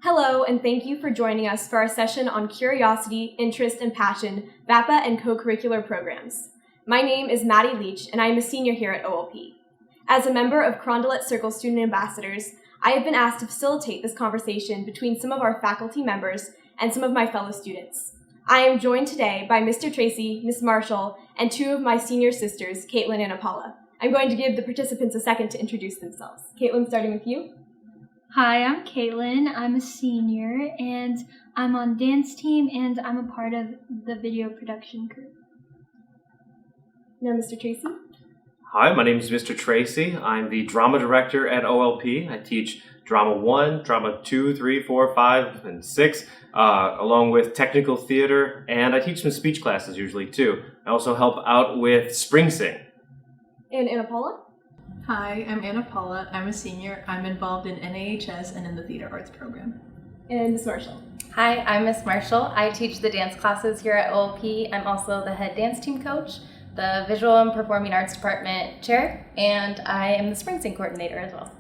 Hello, and thank you for joining us for our session on Curiosity, Interest, and Passion, VAPA and co-curricular programs. My name is Maddie Leach, and I am a senior here at OLP. As a member of Carondelet Circle Student Ambassadors, I have been asked to facilitate this conversation between some of our faculty members and some of my fellow students. I am joined today by Mr. Tracy, Ms. Marshall, and two of my senior sisters, Caitlin and Apala. I'm going to give the participants a second to introduce themselves. Caitlin, starting with you. Hi, I'm Caitlin. I'm a senior, and I'm on dance team, and I'm a part of the video production crew. Now, Mr. Tracy. Hi, my name is Mr. Tracy. I'm the drama director at OLP. I teach Drama 1, Drama 2, 3, 4, 5, and 6, along with technical theater, and I teach some speech classes usually too. I also help out with Spring Sing. And Anna Paula? Hi, I'm Anna Paula. I'm a senior. I'm involved in NAHS and in the theater arts program. And Ms. Marshall. Hi, I'm Miss Marshall. I teach the dance classes here at OLP. I'm also the head dance team coach, the visual and performing arts department chair, and I am the Spring Sing coordinator as well.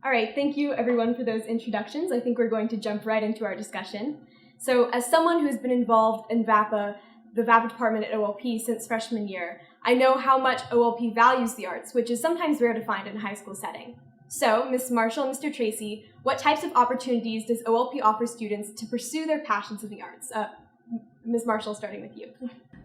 All right, thank you everyone for those introductions. I think we're going to jump right into our discussion. So as someone who's been involved in VAPA, the VAPA department at OLP since freshman year, I know how much OLP values the arts, which is sometimes rare to find in a high school setting. So, Ms. Marshall and Mr. Tracy, what types of opportunities does OLP offer students to pursue their passions in the arts? Ms. Marshall, starting with you.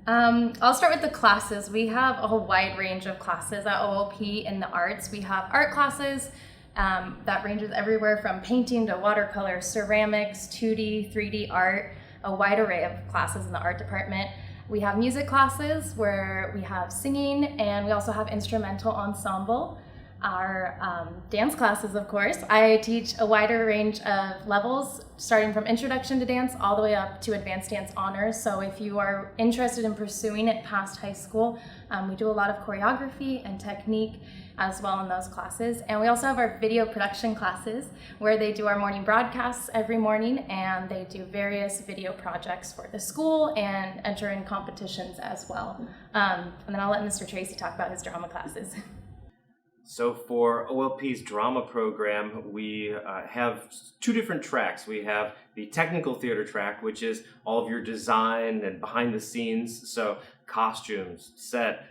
I'll start with the classes. We have a whole wide range of classes at OLP in the arts. We have art classes that ranges everywhere from painting to watercolor, ceramics, 2D, 3D art, a wide array of classes in the art department. We have music classes where we have singing, and we also have instrumental ensemble. Our dance classes, of course. I teach a wider range of levels, starting from introduction to dance all the way up to advanced dance honors. So if you are interested in pursuing it past high school, we do a lot of choreography and technique as well in those classes. And we also have our video production classes where they do our morning broadcasts every morning, and they do various video projects for the school and enter in competitions as well. And then I'll let Mr. Tracy talk about his drama classes. So for OLP's drama program, we have two different tracks. We have the technical theater track, which is all of your design and behind the scenes, so costumes, set,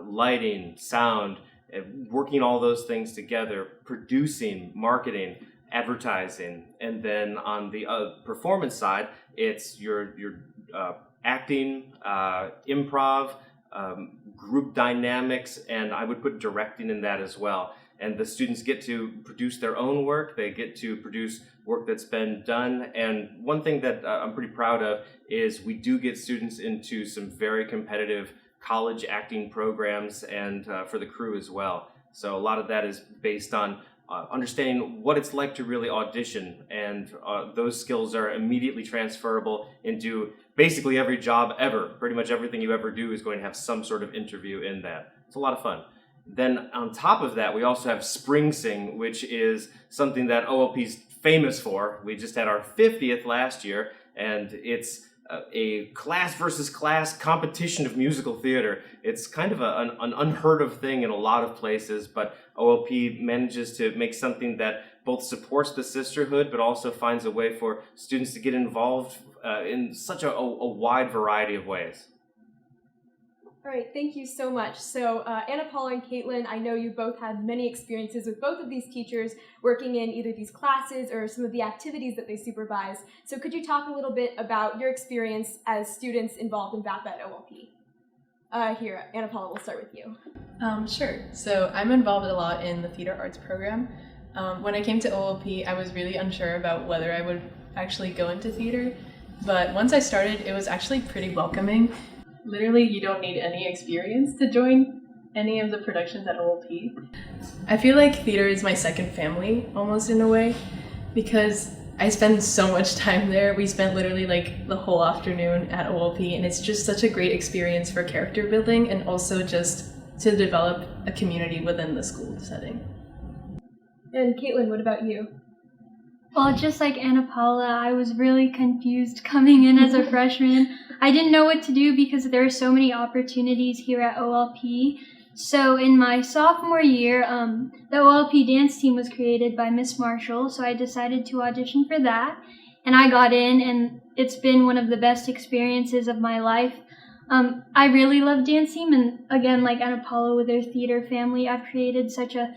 lighting, sound, working all those things together, producing, marketing, advertising. And then on the performance side, it's your acting, improv, group dynamics, and I would put directing in that as well. And the students get to produce their own work. They get to produce work that's been done. And one thing that I'm pretty proud of is we do get students into some very competitive college acting programs and for the crew as well. So a lot of that is based on understanding what it's like to really audition, and those skills are immediately transferable into basically every job ever. Pretty much everything you ever do is going to have some sort of interview in that. It's a lot of fun. Then on top of that, we also have Spring Sing, which is something that OLP's famous for. We just had our 50th last year, and it's a class versus class competition of musical theater. It's kind of an unheard of thing in a lot of places, but OLP manages to make something that both supports the sisterhood, but also finds a way for students to get involved in such a wide variety of ways. All right, thank you so much. So Anna Paula and Caitlin, I know you both had many experiences with both of these teachers working in either these classes or some of the activities that they supervise. So could you talk a little bit about your experience as students involved in VAPA at OLP? Here, Anna Paula, we'll start with you. Sure. So I'm involved a lot in the theater arts program. When I came to OLP, I was really unsure about whether I would actually go into theater. But once I started, it was actually pretty welcoming. Literally, you don't need any experience to join any of the productions at OLP. I feel like theater is my second family, almost in a way, because I spend so much time there. We spent literally like the whole afternoon at OLP, and it's just such a great experience for character building and also just to develop a community within the school setting. And Caitlin, what about you? Well, just like Anna Paula, I was really confused coming in as a freshman. I didn't know what to do because there are so many opportunities here at OLP, So in my sophomore year, the OLP dance team was created by Miss Marshall, so I decided to audition for that, and I got in, and it's been one of the best experiences of my life. I really love dance team, and again, like Anna Paula with their theater family, I've created such a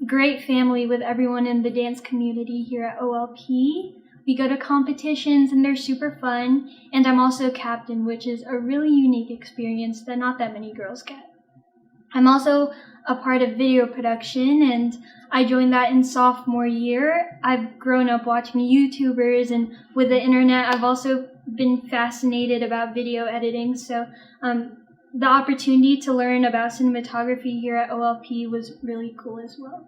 great family with everyone in the dance community here at OLP. We go to competitions and they're super fun, and I'm also captain, which is a really unique experience that not that many girls get. I'm also a part of video production, and I joined that in sophomore year. I've grown up watching YouTubers, and with the internet, I've also been fascinated about video editing, so the opportunity to learn about cinematography here at OLP was really cool as well.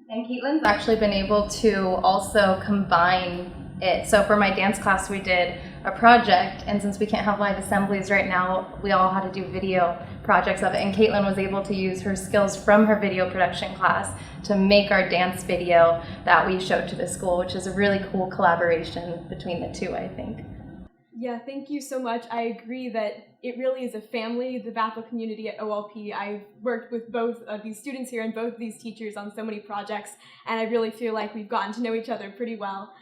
And Caitlin's actually been able to also combine it. So for my dance class, we did a project, and since we can't have live assemblies right now, we all had to do video projects of it. And Caitlin was able to use her skills from her video production class to make our dance video that we showed to the school, which is a really cool collaboration between the two, I think. Yeah, thank you so much. I agree that it really is a family, the VAPA community at OLP. I've worked with both of these students here and both of these teachers on so many projects, and I really feel like we've gotten to know each other pretty well.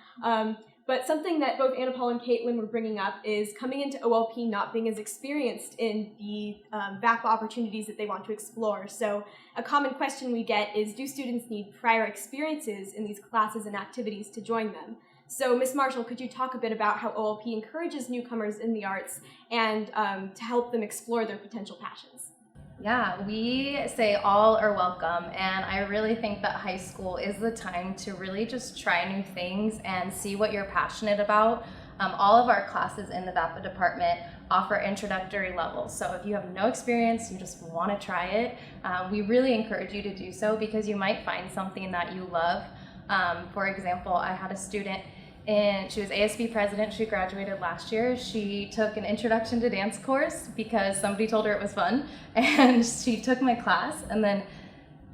But something that both Anna Paul and Caitlin were bringing up is coming into OLP not being as experienced in the VAPA opportunities that they want to explore. So a common question we get is, do students need prior experiences in these classes and activities to join them? So Ms. Marshall, could you talk a bit about how OLP encourages newcomers in the arts and to help them explore their potential passions? Yeah, we say all are welcome, and I really think that high school is the time to really just try new things and see what you're passionate about. All of our classes in the VAPA department offer introductory levels, so if you have no experience, you just want to try it, we really encourage you to do so because you might find something that you love. For example, I had a student, and she was ASB president. She graduated last year. She took an introduction to dance course because somebody told her it was fun, and she took my class and then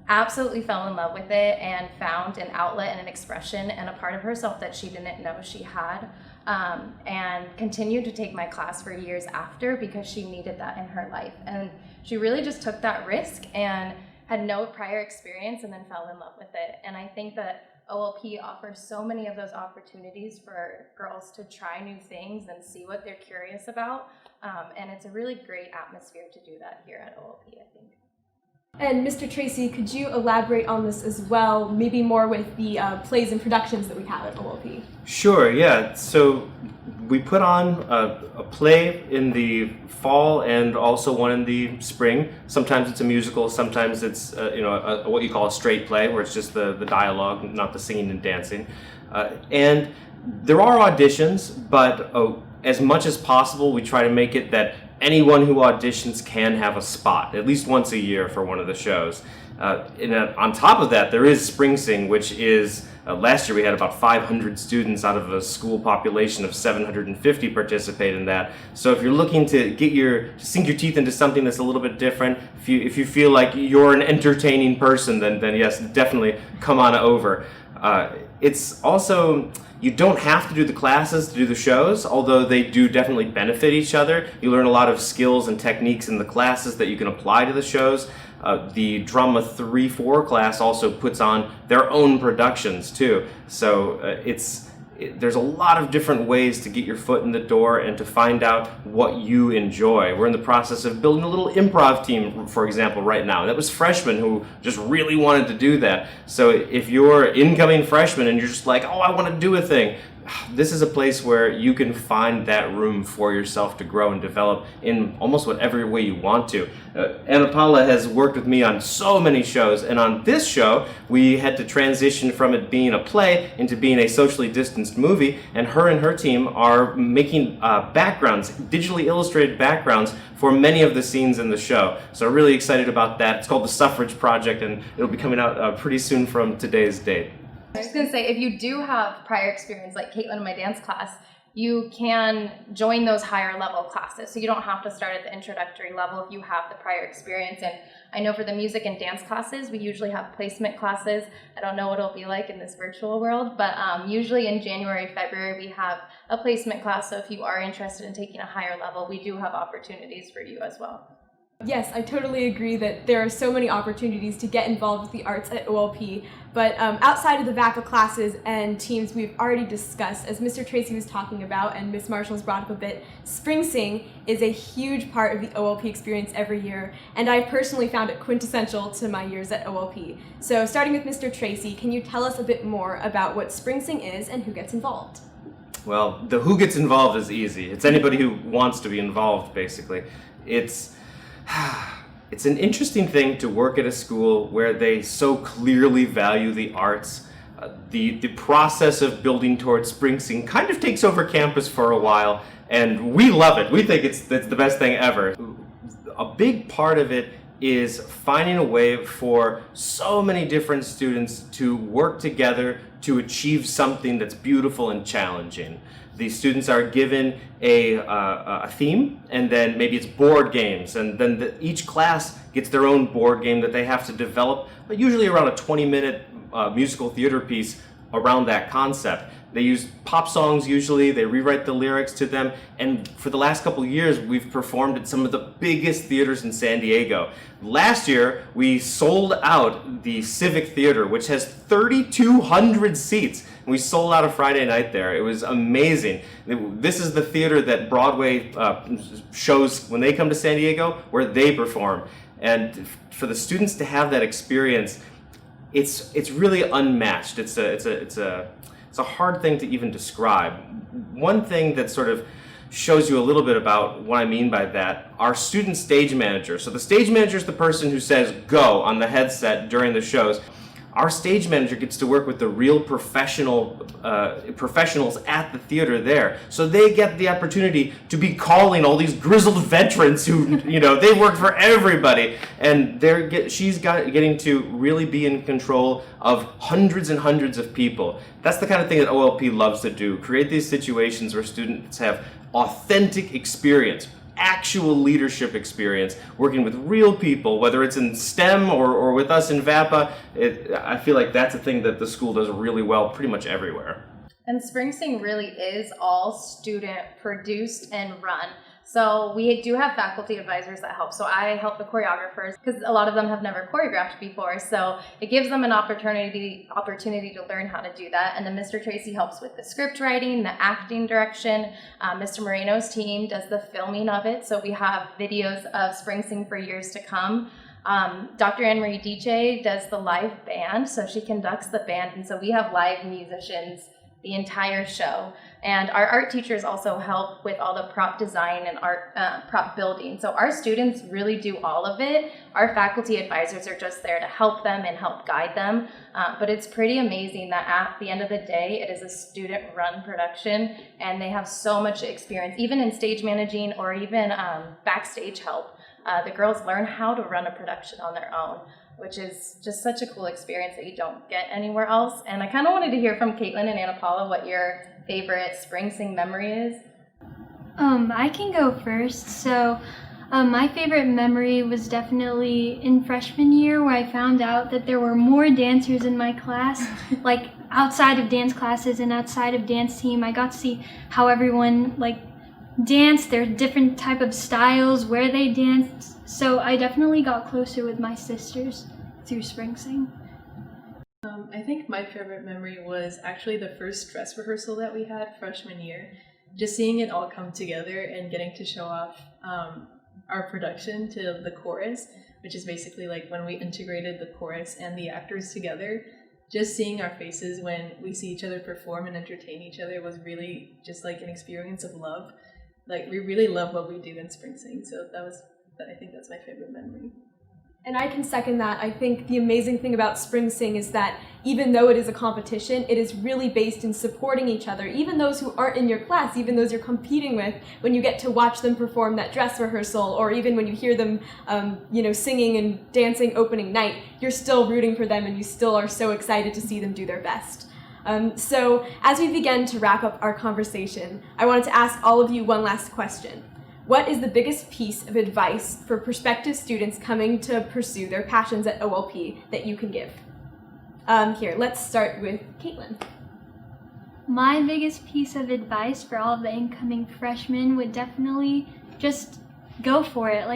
absolutely fell in love with it and found an outlet and an expression and a part of herself that she didn't know she had, and continued to take my class for years after because she needed that in her life. And she really just took that risk and had no prior experience and then fell in love with it. And I think that OLP offers so many of those opportunities for girls to try new things and see what they're curious about, and it's a really great atmosphere to do that here at OLP, I think. And Mr. Tracy, could you elaborate on this as well, maybe more with the plays and productions that we have at OLP? Sure, yeah. So we put on a play in the fall and also one in the spring. Sometimes it's a musical, sometimes it's what you call a straight play, where it's just the dialogue, not the singing and dancing. And there are auditions, but as much as possible, we try to make it that anyone who auditions can have a spot, at least once a year for one of the shows. On top of that, there is Spring Sing, which is, last year we had about 500 students out of a school population of 750 participate in that. So if you're looking to sink your teeth into something that's a little bit different, if you feel like you're an entertaining person, then yes, definitely come on over. It's also, you don't have to do the classes to do the shows, although they do definitely benefit each other. You learn a lot of skills and techniques in the classes that you can apply to the shows. The Drama 3-4 class also puts on their own productions too. So there's a lot of different ways to get your foot in the door and to find out what you enjoy. We're in the process of building a little improv team, for example, right now. And that was freshmen who just really wanted to do that. So if you're an incoming freshman and you're just like, oh, I want to do a thing, this is a place where you can find that room for yourself to grow and develop in almost whatever way you want to. Anna Paula has worked with me on so many shows, and on this show we had to transition from it being a play into being a socially distanced movie, and her team are making backgrounds, digitally illustrated backgrounds for many of the scenes in the show. So I'm really excited about that. It's called the Suffrage Project, and it'll be coming out pretty soon from today's date. I was just going to say, if you do have prior experience, like Caitlin in my dance class, you can join those higher level classes. So you don't have to start at the introductory level if you have the prior experience. And I know for the music and dance classes, we usually have placement classes. I don't know what it'll be like in this virtual world, but usually in January, February, we have a placement class. So if you are interested in taking a higher level, we do have opportunities for you as well. Yes, I totally agree that there are so many opportunities to get involved with the arts at OLP, but outside of the VAPA classes and teams we've already discussed, as Mr. Tracy was talking about and Ms. Marshall's brought up a bit, Spring Sing is a huge part of the OLP experience every year, and I've personally found it quintessential to my years at OLP. So starting with Mr. Tracy, can you tell us a bit more about what Spring Sing is and who gets involved? Well, the who gets involved is easy. It's anybody who wants to be involved, basically. It's an interesting thing to work at a school where they so clearly value the arts. The process of building towards Spring Sing kind of takes over campus for a while, and we love it. We think it's the best thing ever. A big part of it is finding a way for so many different students to work together to achieve something that's beautiful and challenging. The students are given a theme, and then maybe it's board games, and then each class gets their own board game that they have to develop, but usually around a 20-minute musical theater piece around that concept. They use pop songs usually, they rewrite the lyrics to them, and for the last couple of years we've performed at some of the biggest theaters in San Diego. Last year we sold out the Civic Theater, which has 3,200 seats. We sold out a Friday night there. It was amazing. This is the theater that Broadway shows when they come to San Diego, where they perform. And for the students to have that experience, it's really unmatched. It's a hard thing to even describe. One thing that sort of shows you a little bit about what I mean by that, our student stage manager. So the stage manager is the person who says go on the headset during the shows. Our stage manager gets to work with the real professionals at the theater there. So they get the opportunity to be calling all these grizzled veterans who, they work for everybody. And she's getting to really be in control of hundreds and hundreds of people. That's the kind of thing that OLP loves to do, create these situations where students have authentic experience, actual leadership experience, working with real people, whether it's in STEM or with us in VAPA. I feel like that's a thing that the school does really well pretty much everywhere. And Spring Sing really is all student produced and run. So we do have faculty advisors that help. So I help the choreographers because a lot of them have never choreographed before. So it gives them an opportunity to learn how to do that. And then Mr. Tracy helps with the script writing, the acting direction. Mr. Moreno's team does the filming of it. So we have videos of Spring Sing for years to come. Dr. Anne Marie DJ does the live band. So she conducts the band. And so we have live musicians the entire show. And our art teachers also help with all the prop design and art prop building. So our students really do all of it. Our faculty advisors are just there to help them and help guide them. But it's pretty amazing that at the end of the day, it is a student-run production, and they have so much experience, even in stage managing or even backstage help. The girls learn how to run a production on their own, which is just such a cool experience that you don't get anywhere else. And I kind of wanted to hear from Caitlin and Anna Paula what your favorite Spring Sing memory is. I can go first. So my favorite memory was definitely in freshman year, where I found out that there were more dancers in my class. Like outside of dance classes and outside of dance team, I got to see how everyone dance, their different type of styles, where they danced. So I definitely got closer with my sisters through Spring Sing. I think my favorite memory was actually the first dress rehearsal that we had freshman year. Just seeing it all come together and getting to show off our production to the chorus, which is basically like when we integrated the chorus and the actors together. Just seeing our faces when we see each other perform and entertain each other was really just like an experience of love. Like, we really love what we do in Spring Sing, so I think that's my favorite memory. And I can second that. I think the amazing thing about Spring Sing is that even though it is a competition, it is really based in supporting each other. Even those who aren't in your class, even those you're competing with, when you get to watch them perform that dress rehearsal, or even when you hear them, singing and dancing opening night, you're still rooting for them and you still are so excited to see them do their best. So as we begin to wrap up our conversation, I wanted to ask all of you one last question. What is the biggest piece of advice for prospective students coming to pursue their passions at OLP that you can give? Here, let's start with Caitlin. My biggest piece of advice for all of the incoming freshmen would definitely just go for it.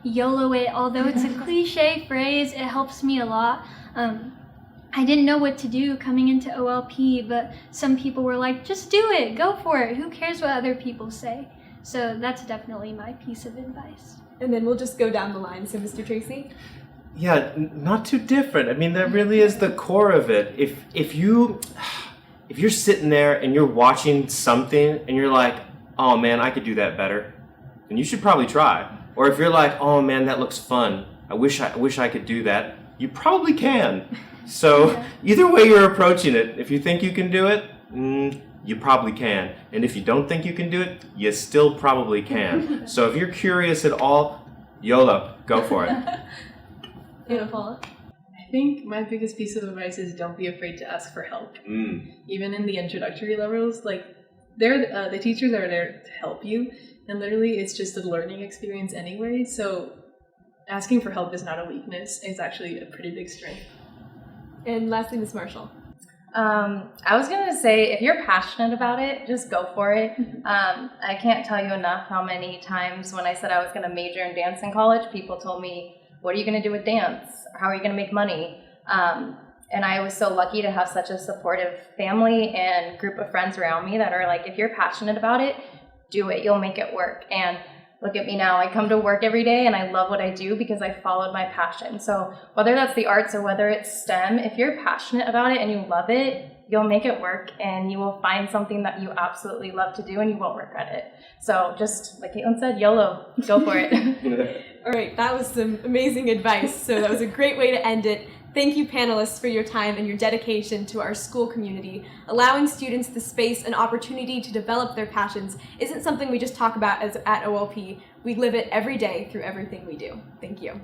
YOLO it. Although it's a cliche phrase, it helps me a lot. I didn't know what to do coming into OLP, but some people were like, just do it, go for it. Who cares what other people say? So that's definitely my piece of advice. And then we'll just go down the line. So, Mr. Tracy? Yeah, not too different. I mean, that really is the core of it. If you're sitting there and you're watching something and you're like, oh man, I could do that better, then you should probably try. Or if you're like, oh man, that looks fun, I wish I could do that, you probably can. So either way you're approaching it, if you think you can do it, you probably can. And if you don't think you can do it, you still probably can. So if you're curious at all, YOLO, go for it. Beautiful. I think my biggest piece of advice is don't be afraid to ask for help. Even in the introductory levels, like the teachers are there to help you, and literally it's just a learning experience anyway. So asking for help is not a weakness; it's actually a pretty big strength. And lastly, Ms. Marshall. I was gonna say, if you're passionate about it, just go for it. I can't tell you enough how many times when I said I was gonna major in dance in college, people told me, what are you gonna do with dance? How are you gonna make money? And I was so lucky to have such a supportive family and group of friends around me that are like, if you're passionate about it, do it, you'll make it work. And look at me now, I come to work every day and I love what I do because I followed my passion. So whether that's the arts or whether it's STEM, if you're passionate about it and you love it, you'll make it work and you will find something that you absolutely love to do and you won't regret it. So just like Caitlin said, YOLO, go for it. All right, that was some amazing advice. So that was a great way to end it. Thank you, panelists, for your time and your dedication to our school community. Allowing students the space and opportunity to develop their passions isn't something we just talk about at OLP. We live it every day through everything we do. Thank you.